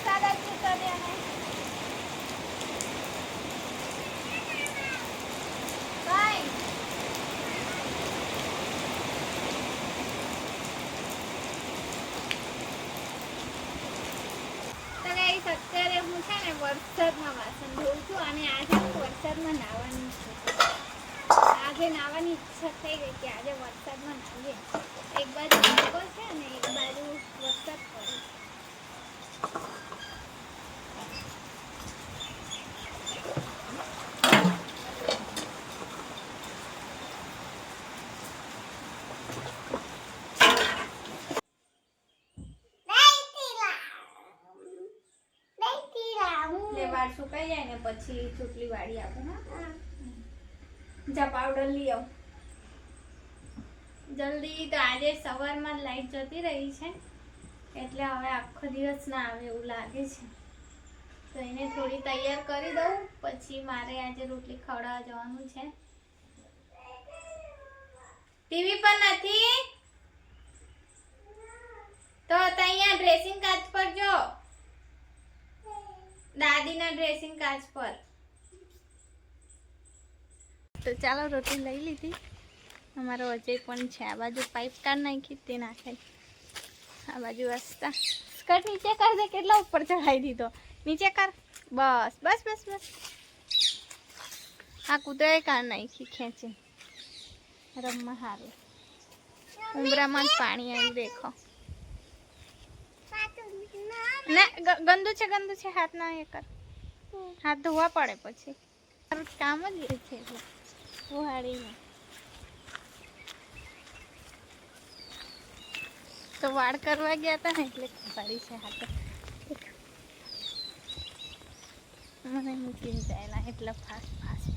વરસાદ જ જતો રહે ને અત્યારે હું છે ને વરસાદમાં વાસણ ધોઉં છું અને આજે હું વરસાદમાં નાહવાની છું. આજે નાહવાની ઈચ્છા થઈ ગઈ કે આજે વરસાદમાં નાહીએ. એક બાજુ તડકો છે અને એક બાજુ વરસાદ પડે. વાળ સુકાઈ જાય ને પછી ચૂંટલી વાળી આપો. હા જા પાવડર લઈ આવ જલ્દી. તો આજે સવારમાં જ લાઈટ જતી રહી છે એટલે હવે આખો દિવસ ના આવે એવું લાગે છે. તો એને થોડી તૈયાર કરી દઉં પછી મારે આજે રોટલી ખવડાવવા જવાનું છે. ટીવી પર નથી તો અહીંયા ડ્રેસિંગ કાચ પર જો, દાદીના ડ્રેસિંગ કાચ પર. તો ચાલો રોટલી લઈ લીધી. અમારો અજય પણ છે. આ બાજુ પાઇપ કાઢ નાખી તે નાખે. આ બાજુ વાસતા સ્કર્ટ નીચે કર દે. કેટલા ઉપર ચઢાવી દીધો. નીચે કર. બસ બસ બસ બસ. આ કૂતરાએ કાઢ નાખી ખેંચી રમવા હારું. ઉમરામાં જ પાણી આવી દેખો. ને ગંદુ છે ગંદુ છે. હાથ ના એ કર. હાથ ધોવા પડે પછી. તારું કામ જ એ છે એટલે ઉહાડીને. તો વાળ કરવા ગયા હતા ને એટલે ખબાડી છે હાથ. મને મૂકીને જાયેલા એટલે ફાસ્ટ ફાસ્ટ.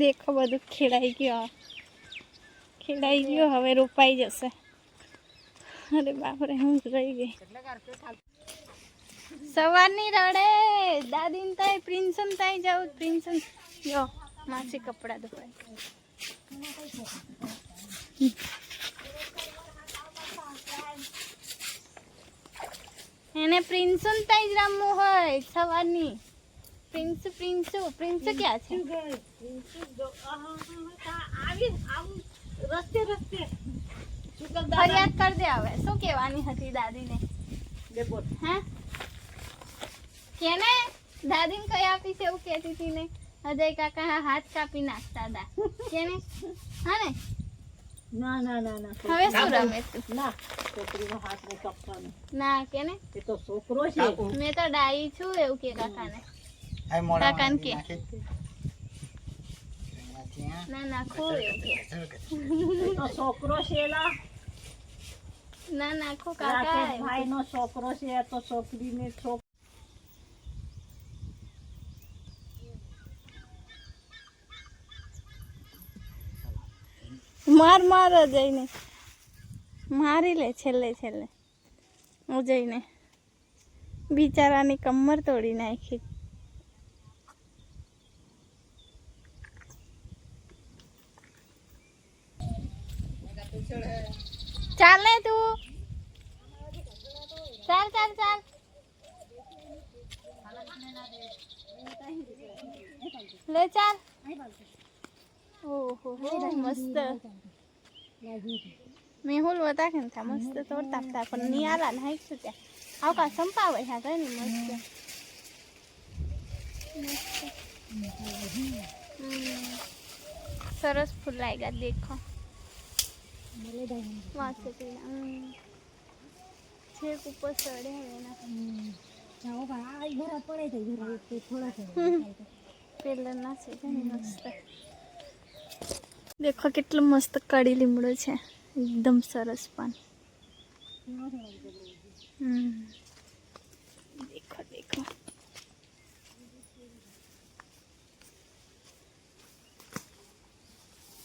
દેખો બધું ખેડાઈ ગયો. ખેડાઈ ગયો હવે રોપાઈ જશે. અરે બાપરે હું રહી ગઈ. સવારની રડે દાદીને થાય પ્રિન્સન થાય જાઉં. પ્રિન્સન જો માસી કપડા ધોવાય. એને પ્રિન્સન થાય જ રમવું હોય સવારની. પ્રિન્સુ પ્રિન્સુ પ્રિન્સુ ક્યાં છે? ફરિયાદ કર દે હવે. શું કહેવાની હતી દાદીને? હા કેને દાદીને કઈ આપી છે એવું કહેતી હતી ને. અજય કાકા હાથ કાપી નાખતા હતા કેને? હા ને. ના ના ના ના. હવે શું રમે તું? ના છોકરીનો હાથ નહીં કાપવાનો. ના કેને? એ તો છોકરો છે. મેં તો ડાઈ છું એવું કે કાકાને. કાકાને કે ના નાખો એવું કે. તો છોકરો છે લા. ના નાખો કાકા. ભાઈ નો છોકરો છે તો છોકરીને માર માર જઈને મારી લે છેલ્લે છેલ્લે. હું જઈને બિચારાની કમર તોડી નાખી. ચાલ ને તું. ચાલ ચાલ ચાલ. લે ચાલ. ઓહો મસ્ત. મેહુલ વતા કે था मस्त तोड़ता था पण नहीं आला नाही सुट्या. आव का संपावे ह्या काय नाही मस्त. सरस फूल आएगा देखो. वहाँ से छेक ऊपर चढ़े हैं ना. जाओ भाई घर पड़े थे घर पे थोड़ा सा पेलर ना से मस्त. देखो કેટલું મસ્ત કડી લીમડો છે. એકદમ સરસ પાન. देखो देखो.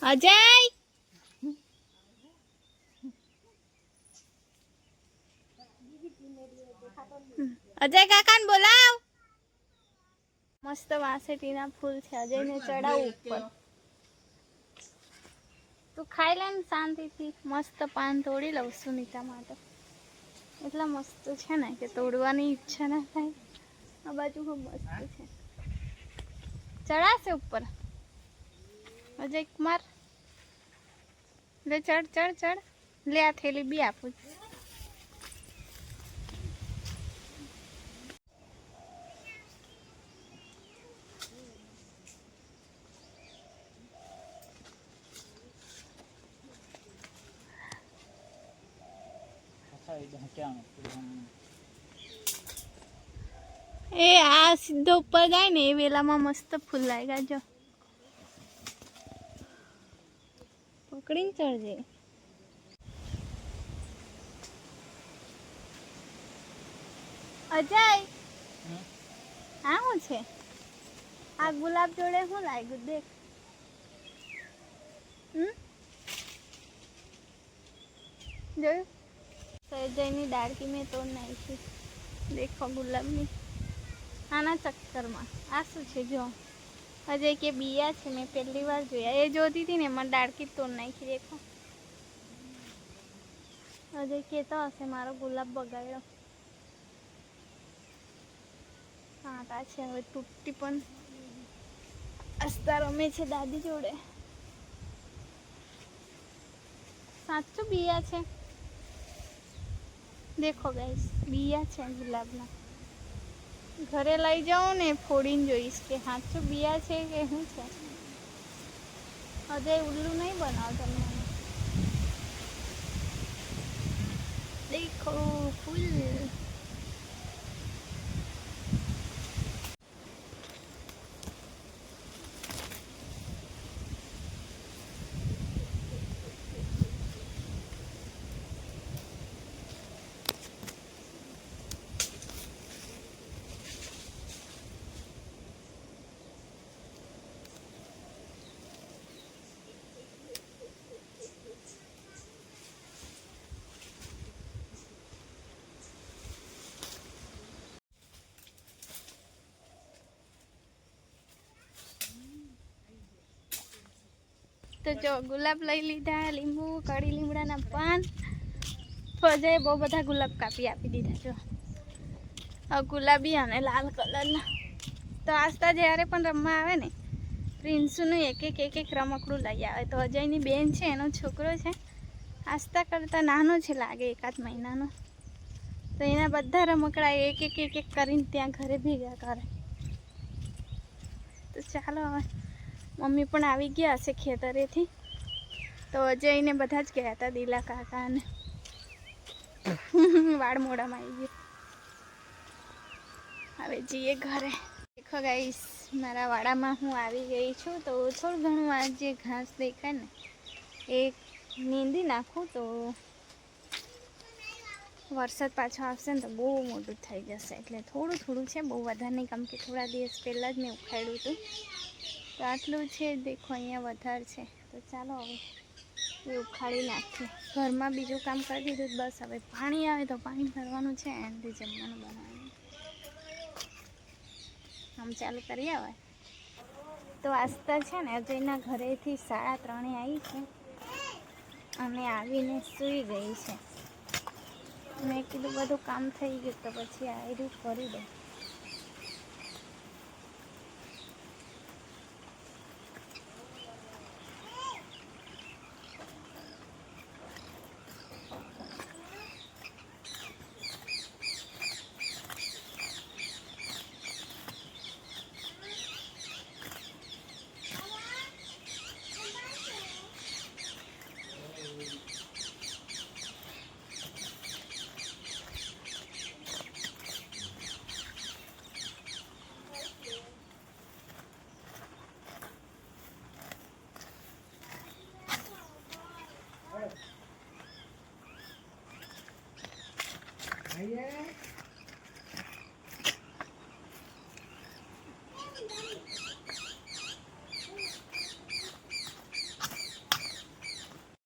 અજય અજય કાકાને બોલાવ. મસ્ત વાસેટીના ફૂલ છે. અજયને ચડાવું ઉપર. તું ખાઈ લે ને શાંતિથી. મસ્ત પાન તોડી લઉં સુનીતા માટે. એટલા મસ્ત છે ને કે તોડવાની ઈચ્છા ના થાય. આ બાજુ ખૂબ મસ્ત છે. ચડાશે ઉપર અજય કુમાર. લે ચડ ચડ ચડ. લે આ થેલી બી આપું. એ આ સીધો ઉપર જાય ને એ વેલામાં મસ્ત ફૂલ લાગ્યા જો. પકડીને ચડજે. અજય આ શું છે? આ ગુલાબ જોડે શું લાગ્યું દેખ. જોયું? તો અજયની ડાળકી મેં તોડ નાખી. દેખો ગુલાબની. આના ચક્કરમાં આ શું છે જો. અજય કે બિયા છે. મેં પહેલી વાર જોયા. એ જોતી હતી ને એમાં ડાળકી તોડ નાખી. દેખો અજય કહેતો હશે મારો ગુલાબ બગાડ્યો. કાંટા છે હવે તૂટતી પણ. આસ્તા રમે છે દાદી જોડે. સાચું બિયા છે. દેખો ગાઈસ બિયા છે ગુલાબના. ઘરે લઈ જાઉં ને ફોડીને જોઈશ કે સાચું બિયા છે કે શું છે. અજય ઉલ્લુ નહીં બનાવતો મને. દેખો ફૂલ. તો જો ગુલાબ લઈ લીધા. લીંબુ કડી લીમડાના પાન. ફોજે બહુ બધા ગુલાબ કાપી આપી દીધા જો. ગુલાબી અને લાલ કલરના. તો આસ્તા જ્યારે પણ રમવા આવે ને પ્રિન્સુનું એક એક રમકડું લઈ આવે. તો અજયની બેન છે એનો છોકરો છે. આસ્તા કરતાં નાનો છે લાગે એકાદ મહિનાનો. તો એના બધા રમકડા એક એક કરીને ત્યાં ઘરે ભેગા કરે. તો ચાલો હવે મમ્મી પણ આવી ગયા હશે ખેતરેથી. તો અજયને બધા જ ગયા હતા દિલા કાકા અને વાળ મોડામાં આવી ગયું. હવે જઈએ ઘરે. દેખો ગાઈસ મારા વાડામાં હું આવી ગઈ છું. તો થોડું ઘણું આ જે ઘાસ દેખાય ને એ નીંદી નાખું તો વરસાદ પાછો આવશે ને તો બહુ મોટું થઈ જશે. એટલે થોડું થોડું છે, બહુ વધારે નહીં. કેમ કે થોડા દિવસ પહેલાં જ મેં ઉખાડ્યું હતું. તો આટલું છે. દેખો અહીંયા વધારે છે. તો ચાલો હવે એ ઉખાડી નાખીએ. ઘરમાં બીજું કામ કરી દીધું. બસ હવે પાણી આવે તો પાણી ભરવાનું છે અને જમવાનું બનાવવાનું. આમ ચાલુ કરીએ હવે. તો આસ્તા છે ને અજયના ઘરેથી 3:30 આવી છે અને આવીને સૂઈ ગઈ છે. મેં કીધું બધું કામ થઈ ગયું તો પછી આયરું કરી દે.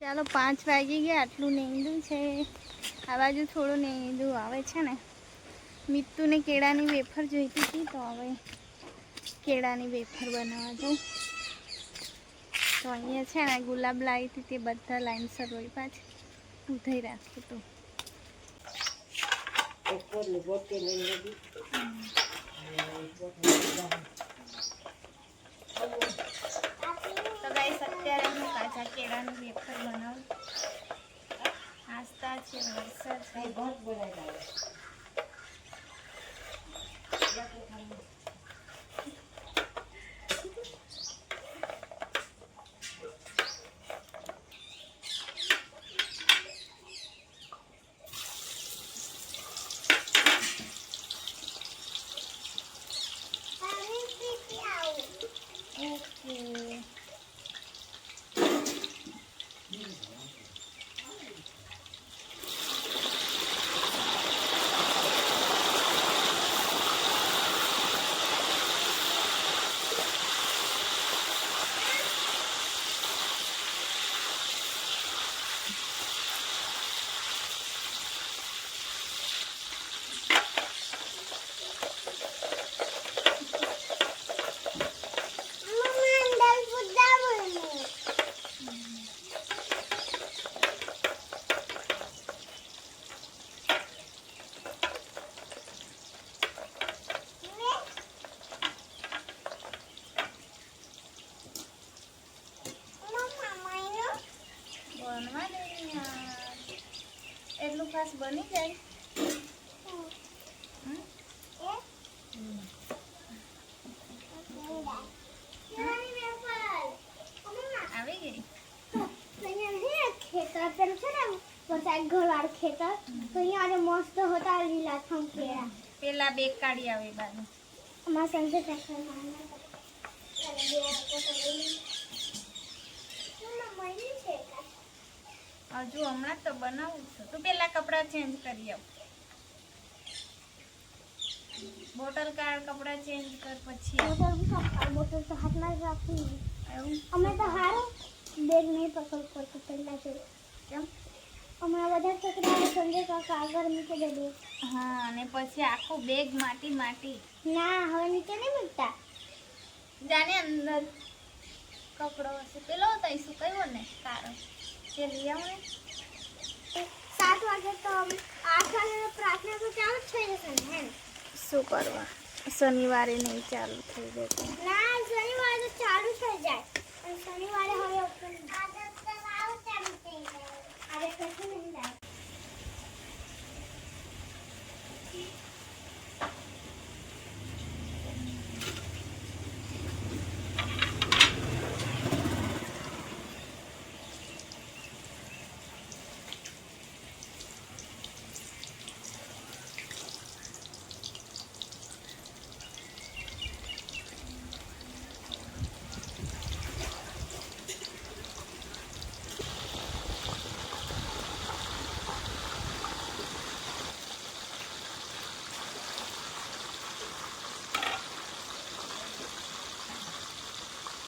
ચાલો 5 વાગી ગયા. આટલું નેંદું છે. આ બાજુ થોડું નેંદું આવે છે ને. મિત્તુને કેળાની વેફર જોઈતી હતી તો હવે કેળાની વેફર બનાવવા જાઉં. તો અહીંયા છે ને ગુલાબ લાવી હતી તે બધા લાઈનસર રોપ્યા છે. ઉધઈ રાખ્યું તો તો ગાઈસ અત્યારે હું કાચા કેળાનું વેફર બનાવું. આસ્તા છે વરસાદ છે. ઓકે બનવા દે યાર. એટલું ફાસ્ટ બની જાય. આવી ગઈ. ખેતર પેલું છે ને વરસાદ ઘરવાળું ખેતર તો અહીંયા મસ્ત હતા લીલાછમ કેળા. પેલા બેગ કાઢી આવે બાજુ. અમારા સંજય ટ્રેક્ટર હજુ હમણાં તો બનાવું છું. તું પેલા કપડાં ચેન્જ કરી આવ. બોટલ કાઢ, કપડાં ચેન્જ કર પછી બોટલ તો હાથમાં જ રાખી. એવું અમે તો હારું બેગ નહીં પકડ પડતું પહેલા જો કેમ? હમણાં બધા છોકરાઓ સંજય કાકા આગળ મૂકી દે બેગ. હા, અને પછી આખું બેગ માટી માટી. ના હવે નીચે નહીં મૂકતા. જાને અંદર કપડો હશે પેલો તઈ સુકાયો ને કારો તે લઈ આવ ને. 7 વાગે તો 8 વાગે તો પ્રાર્થના તો ચાલુ જ થઈ જશે ને એમ. શું કરવા, શનિવારે નહીં ચાલુ થઈ જતું. ના શનિવારે તો ચાલુ થઈ જાય.